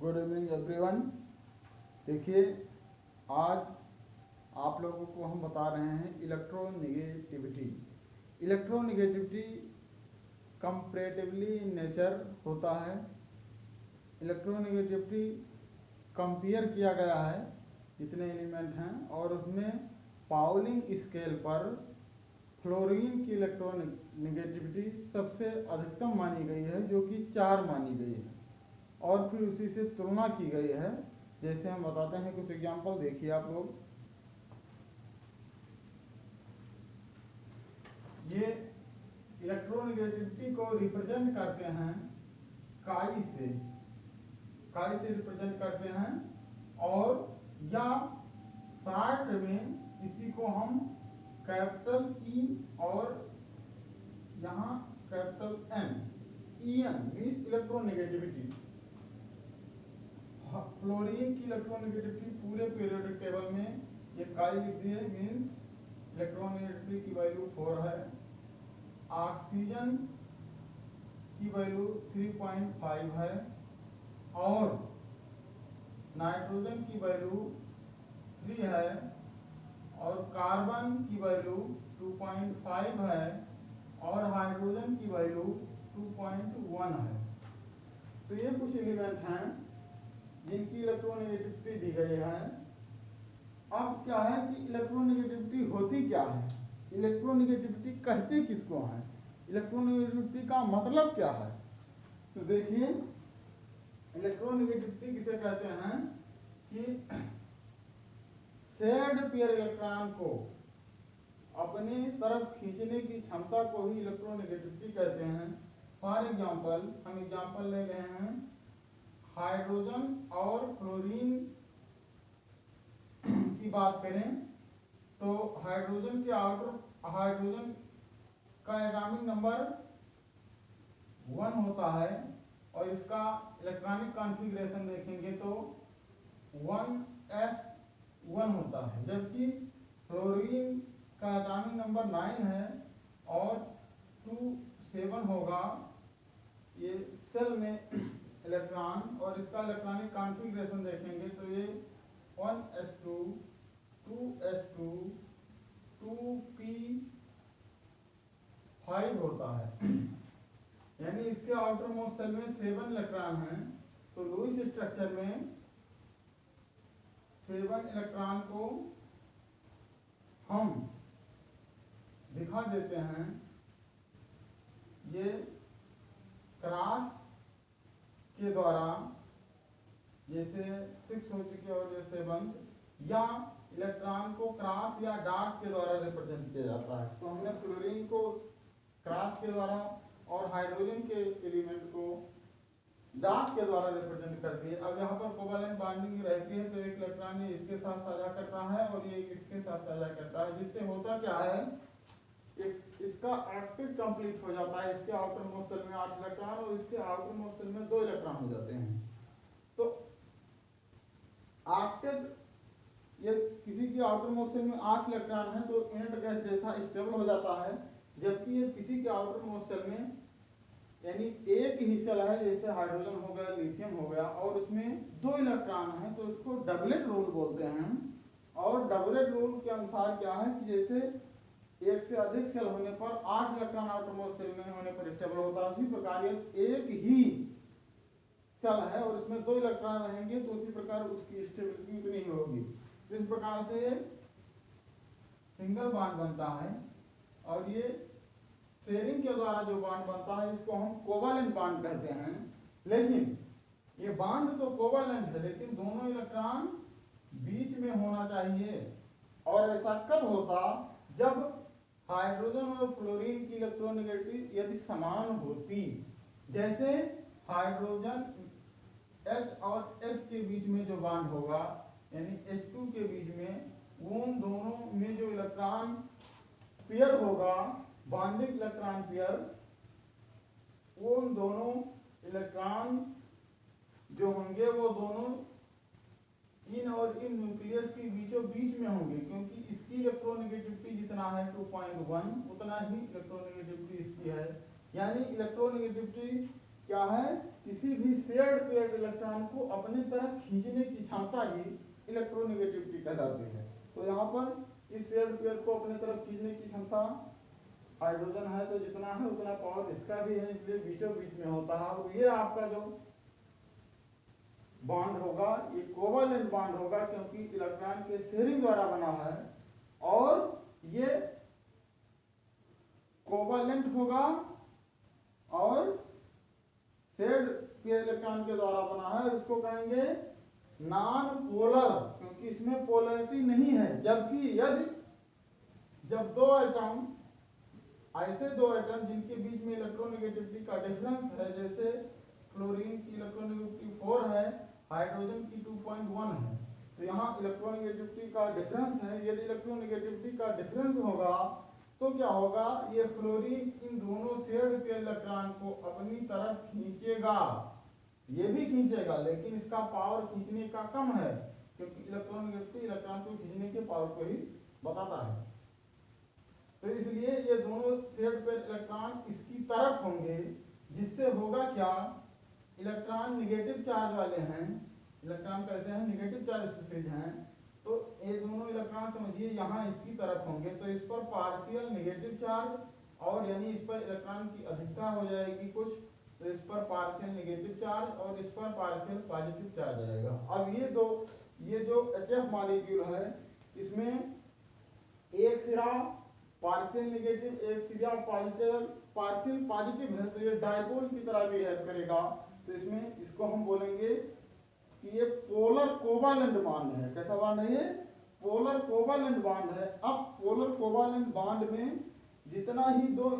Good evening everyone. देखिए, आज आप लोगों को हम बता रहे हैं electronegativity. Electronegativity comparatively in nature होता है। इलेक्ट्रोनेगेटिविटी कंपेयर किया गया है जितने एलिमेंट हैं, और उसमें पाउलिंग स्केल पर फ्लोरीन की इलेक्ट्रोनेगेटिविटी सबसे अधिकतम मानी गई है, जो कि 4 मानी गई है, और फिर उसी से तुलना की गई है। जैसे हम बताते हैं, कुछ एग्जांपल देखिए आप लोग। ये इलेक्ट्रोनेगेटिविटी को रिप्रेजेंट करते हैं काई से रिप्रेजेंट करते हैं, और या शॉर्ट में इसी को हम कैपिटल ई और यहाँ capital N, EN means electronegativity. Fluorine की इलेक्ट्रोनेगेटिविटी पूरे पीरियोडिक टेबल में ये काई लिख दिए, मीन्स इलेक्ट्रोनेगेटिविटी की वैल्यू 4 है। ऑक्सीजन की वैल्यू 3.5 है, और नाइट्रोजन की वैल्यू 3 है, और कार्बन की वैल्यू 2.5 है, और हाइड्रोजन की वैल्यू 2.1 है। तो ये कुछ एलिमेंट हैं जिनकी इलेक्ट्रोनेगेटिविटी दी गई है। अब क्या है कि इलेक्ट्रोनेगेटिविटी होती क्या है, इलेक्ट्रोनेगेटिविटी कहते किसको हैं, इलेक्ट्रोनेगेटिविटी का मतलब क्या है। तो देखिए, इलेक्ट्रोनेगेटिविटी किसे कहते हैं कि शेयर्ड पेयर इलेक्ट्रॉन को अपने तरफ खींचने की क्षमता को ही इलेक्ट्रोनेगेटिविटी कहते हैं। फॉर एग्जांपल, हम एग्जांपल ले रहे हैं हाइड्रोजन और फ्लोरीन की बात करें तो हाइड्रोजन का एटॉमिक नंबर 1 होता है, और इसका इलेक्ट्रॉनिक कॉन्फ़िगरेशन देखेंगे तो 1s1 होता है, जबकि फ्लोरीन का एटॉमिक नंबर 9 है और 2s7 होगा ये सेल में इलेक्ट्रॉन, और इसका इलेक्ट्रॉनिक कॉन्फ़िगरेशन देखेंगे तो ये 1s2 2s2 2p5 होता है। यानी इसके आउटर मोस्ट सेल में 7 इलेक्ट्रॉन हैं। तो लुईस स्ट्रक्चर में 7 इलेक्ट्रॉन को हम दिखा देते हैं, ये क्रॉस के द्वारा, जैसे 6 हो चुके और ये 7, या इलेक्ट्रॉन को क्रॉस या डॉट के द्वारा रिप्रेजेंट किया जाता है। तो हमने फ्लोरीन को क्रॉस के द्वारा और हाइड्रोजन के एलिमेंट को डॉट के द्वारा रिप्रेजेंट कर दिए। अब यहाँ पर कोवैलेंट बॉन्डिंग रहती है, तो एक इलेक्ट्रॉन ये इसके साथ साझा करता है और ये इसके साथ साझा करता है, जिससे होता क्या है, इसका ऑक्टेट कंप्लीट हो जाता है। इसके आउटर मोस्ट सेल में 8 इलेक्ट्रॉन और इसके आउटर मोस्ट सेल में 2 इलेक्ट्रॉन हो जाते हैं। तो ऑक्टेट, ये किसी की आउटर मोस्ट सेल में 8 इलेक्ट्रॉन है तो इनर्ट गैस जैसा स्टेबल हो जाता है, जबकि ये किसी के आउटर मोस्ट सेल में, यानी एक ही सेल है, जैसे हाइड्रोजन हो गया, लिथियम हो गया, और उसमें 2 इलेक्ट्रॉन है, तो इसको डबलेट रूल बोलते हैं। और डबलेट रूल के अनुसार क्या है कि जैसे एक से अधिक सेल होने पर 8 इलेक्ट्रॉन आउटर मोस्ट सेल में होने पर स्टेबल होता है, उसी प्रकार ये एक ही सेल है और इसमें 2 इलेक्ट्रॉन रहेंगे तो उसी प्रकार उसकी स्टेबिलिटी उतनी ही होगी। तो इस प्रकार से सिंगल बॉन्ड बनता है, और ये शेयरिंग के द्वारा जो बॉन्ड बनता है इसको हम कोवैलेंट बॉन्ड कहते हैं। लेकिन ये बॉन्ड तो कोवैलेंट है, लेकिन दोनों इलेक्ट्रॉन बीच में होना चाहिए, और ऐसा कब होता, जब हाइड्रोजन और फ्लोरीन की इलेक्ट्रोनेगेटिविटी यदि समान होती। जैसे हाइड्रोजन H और H के बीच में जो बॉन्ड होगा, यानी H2 के बीच में, उन दोनों में जो इलेक्ट्रॉन पेयर होगा, बॉन्डिंग इलेक्ट्रॉन पेयर, उन दोनों इलेक्ट्रॉन जो होंगे वो दोनों इन और इन न्यूक्लियस के बीचों बीच में होंगे, क्योंकि इसकी इलेक्ट्रोनेगेटिविटी जितना है 2.1 उतना ही इलेक्ट्रोनेगेटिविटी इसकी है। यानी इलेक्ट्रोनेगेटिविटी क्या है, किसी भी शेयर्ड पेयर्ड इलेक्ट्रॉन को अपने तरफ खींचने की क्षमता ही इलेक्ट्रोनेगेटिविटी कहलाती है। तो यहाँ पर इस शेयर्ड पेयर को अपने तरफ खींचने की क्षमता, हाइड्रोजन है तो जितना है उतना पावर इसका भी है, इसलिए बीचों बीच में होता है। और ये आपका जो बॉन्ड होगा ये कोवलेंट बॉन्ड होगा, क्योंकि इलेक्ट्रॉन के शेयरिंग द्वारा बना है और ये कोवलेंट होगा और शेयर्ड पेयर इलेक्ट्रॉन के द्वारा बना है। इसको कहेंगे नॉन पोलर, क्योंकि इसमें पोलरिटी नहीं है। जबकि यदि जब दो एटम, ऐसे दो एटम जिनके बीच में इलेक्ट्रोनेगेटिविटी का डिफरेंस है, जैसे क्लोरीन की इलेक्ट्रोनेगेटिविटी 4 है, हाइड्रोजन की 2.1 है, तो यहाँ इलेक्ट्रोनेगेटिविटी का डिफरेंस है। यदि इलेक्ट्रोनेगेटिविटी का डिफरेंस होगा तो क्या होगा, ये फ्लोरीन इन दोनों शेयर्ड पेयर इलेक्ट्रॉन को अपनी तरफ खींचेगा। ये भी खींचेगा लेकिन इसका पावर खींचने का कम है, क्योंकि इलेक्ट्रोनेगेटिविटी इलेक्ट्रॉन को खींचने के पावर को ही बताता है। तो इसलिए ये दोनों शेयर्ड पेयर इलेक्ट्रॉन इसकी तरफ होंगे, जिससे होगा क्या, इलेक्ट्रॉन नेगेटिव चार्ज वाले हैं, इलेक्ट्रॉन कैसे हैं, नेगेटिव चार्ज स्पीशीज हैं, तो ये दोनों इलेक्ट्रॉन समझिए यहाँ इसकी तरफ होंगे, तो इस पर पार्शियल नेगेटिव चार्ज, और यानी इस पर इलेक्ट्रॉन की अधिकता हो जाएगी कुछ, तो इस पर पार्शियल नेगेटिव चार्ज और इस पर पार्शियल पॉजिटिव चार्ज आएगा। अब ये जो HF मॉलिक्यूल है, इसमें एक सिरा पार्शियल नेगेटिव, एक सिरा पार्शियल पॉजिटिव है, तो ये डायपोल की तरह बिहेव करेगा। तो इसमें इसको हम बोलेंगे कि ये पोलर कोवालेंट बॉन्ड है। कैसा बॉन्ड है ये, पोलर कोवालेंट बॉन्ड है। अब पोलर कोवालेंट बॉन्ड में जितना ही दो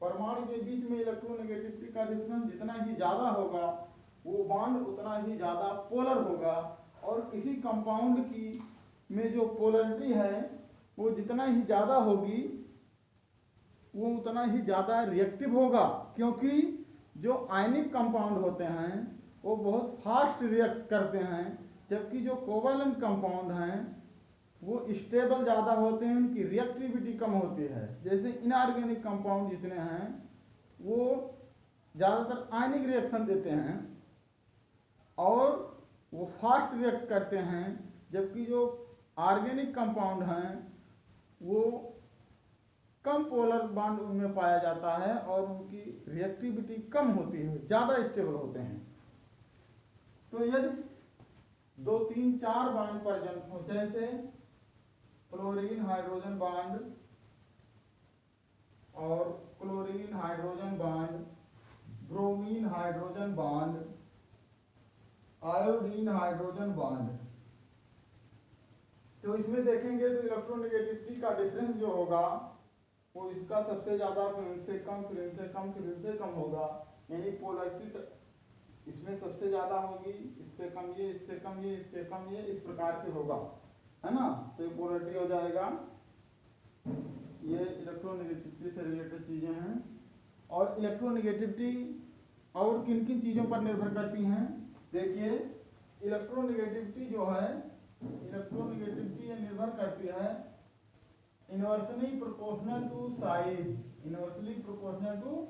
परमाणु के बीच में इलेक्ट्रोनेगेटिविटी का डिफरेंस जितना ही ज्यादा होगा, वो बॉन्ड उतना ही ज्यादा पोलर होगा। और किसी कंपाउंड की में जो पोलरिटी है वो जितना ही ज्यादा होगी वो उतना ही ज्यादा रिएक्टिव होगा, क्योंकि जो आयनिक कंपाउंड होते हैं वो बहुत फास्ट रिएक्ट करते हैं, जबकि जो कोवलेंट कंपाउंड हैं वो स्टेबल ज़्यादा होते हैं, उनकी रिएक्टिविटी कम होती है। जैसे इनऑर्गेनिक कंपाउंड जितने हैं वो ज़्यादातर आयनिक रिएक्शन देते हैं और वो फास्ट रिएक्ट करते हैं, जबकि जो ऑर्गेनिक कंपाउंड हैं वो कम पोलर बॉन्ड उनमें पाया जाता है और उनकी रिएक्टिविटी कम होती है, ज़्यादा स्टेबल होते हैं। तो यदि 2, 3, 4 बॉन्ड प्रेजेंट हो, जैसे क्लोरीन हाइड्रोजन बॉन्ड और chlorine hydrogen bond, bromine hydrogen bond, iodine hydrogen bond, तो इसमें देखेंगे तो इलेक्ट्रोनेगेटिविटी का डिफरेंस जो होगा वो इसका सबसे ज्यादा, फिर इनसे कम, फिर इनसे कम, फिर इनसे कम होगा। यानी पोलरिटी इसमें सबसे ज्यादा होगी, इससे कम ये, इससे कम ये, इससे कम ये, इस प्रकार से होगा, है ना। तो ये पोलरिटी हो जाएगा। ये इलेक्ट्रोनेगेटिविटी से रिलेटेड चीजें हैं। और इलेक्ट्रोनेगेटिविटी और किन किन चीजों पर निर्भर करती हैं, देखिए इलेक्ट्रोनेगेटिविटी जो है, इलेक्ट्रोनेगेटिविटी ये निर्भर करती है inversely proportional to size, inversely proportional to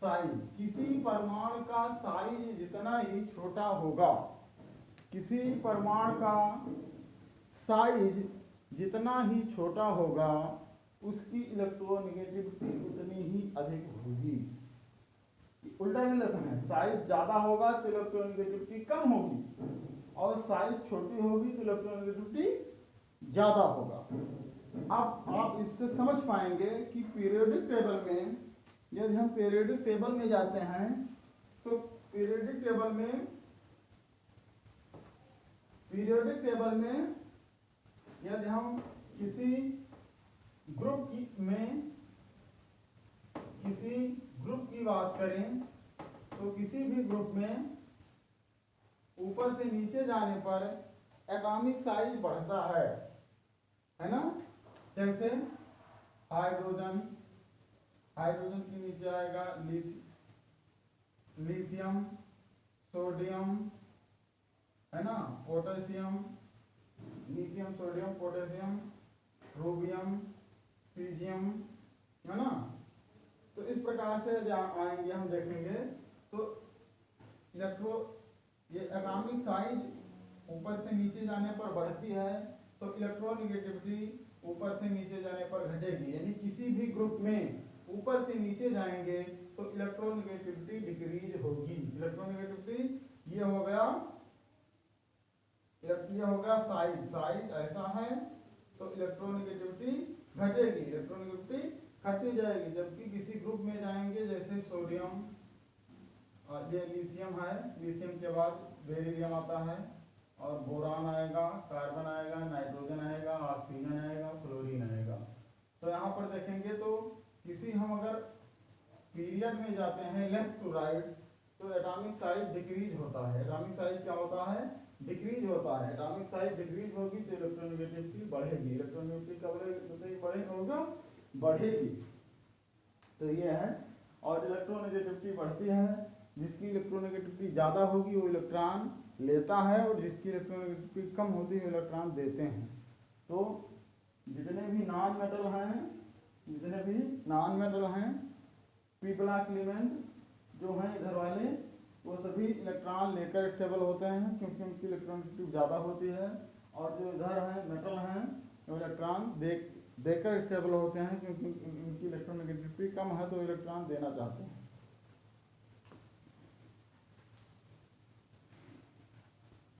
size. किसी परमाणु का साइज जितना ही छोटा होगा, किसी परमाणु का साइज जितना ही छोटा होगा उसकी इलेक्ट्रोनेगेटिविटी उतनी ही अधिक होगी। उल्टा रिलेशन है, साइज ज्यादा होगा तो इलेक्ट्रोनेगेटिविटी कम होगी और साइज छोटी होगी तो इलेक्ट्रोनेगेटिविटी ज्यादा होगा। अब आप इससे समझ पाएंगे कि पीरियोडिक टेबल में, यदि हम पीरियोडिक टेबल में जाते हैं तो पीरियोडिक टेबल में यदि हम किसी ग्रुप की बात करें तो किसी भी ग्रुप में ऊपर से नीचे जाने पर एटॉमिक साइज बढ़ता है ना। जैसे हाइड्रोजन के नीचे आएगा लिथियम, सोडियम, है ना, potassium, lithium, sodium, potassium, rubidium, caesium, है ना। तो इस प्रकार से आएंगे हम देखेंगे तो इलेक्ट्रो ये एटॉमिक साइज ऊपर से नीचे जाने पर बढ़ती है, तो इलेक्ट्रोनेगेटिविटी ऊपर से नीचे जाने पर घटेगी। यानी किसी भी ग्रुप में ऊपर से नीचे जाएंगे तो इलेक्ट्रोनेगेटिविटी डिक्रीज होगी। इलेक्ट्रोनेगेटिविटी ये हो गया साइज ऐसा है, तो इलेक्ट्रोनेगेटिविटी घटेगी, इलेक्ट्रोनेगेटिविटी घटती जाएगी। जबकि किसी ग्रुप में जाएंगे जैसे सोडियम, ये लिथियम है, लिथियम के बाद बेरिलियम आता है और बोरान आएगा, कार्बन आएगा, नाइट्रोजन आएगा, ऑक्सीजन आएगा, फ्लोरीन आएगा। तो यहाँ पर देखेंगे तो किसी हम अगर पीरियड में जाते हैं लेफ्ट टू राइट तो एटॉमिक साइज डिक्रीज होता है। एटॉमिक साइज क्या होता है? डिक्रीज होता है। एटॉमिक साइज डिक्रीज होगी तो इलेक्ट्रोनेगेटिविटी बढ़ेगी। इलेक्ट्रोनेगेटिविटी कब होगा? बढ़ेगी। तो ये है। और इलेक्ट्रोनेगेटिविटी बढ़ती है, जिसकी इलेक्ट्रोनेगेटिविटी ज़्यादा होगी वो इलेक्ट्रॉन लेता है, और जिसकी इलेक्ट्रोनेगेटिविटी कम होती है वो इलेक्ट्रॉन देते हैं। तो जितने भी नॉन मेटल हैं पी ब्लॉक एलिमेंट जो हैं इधर वाले, वो सभी इलेक्ट्रॉन लेकर स्टेबल होते हैं क्योंकि उनकी इलेक्ट्रोनेगेटिविटी ज़्यादा होती है। और जो इधर हैं मेटल हैं वो इलेक्ट्रॉन देकर स्टेबल होते हैं क्योंकि उनकी इलेक्ट्रोनेगेटिविटी कम है तो इलेक्ट्रॉन देना चाहते हैं।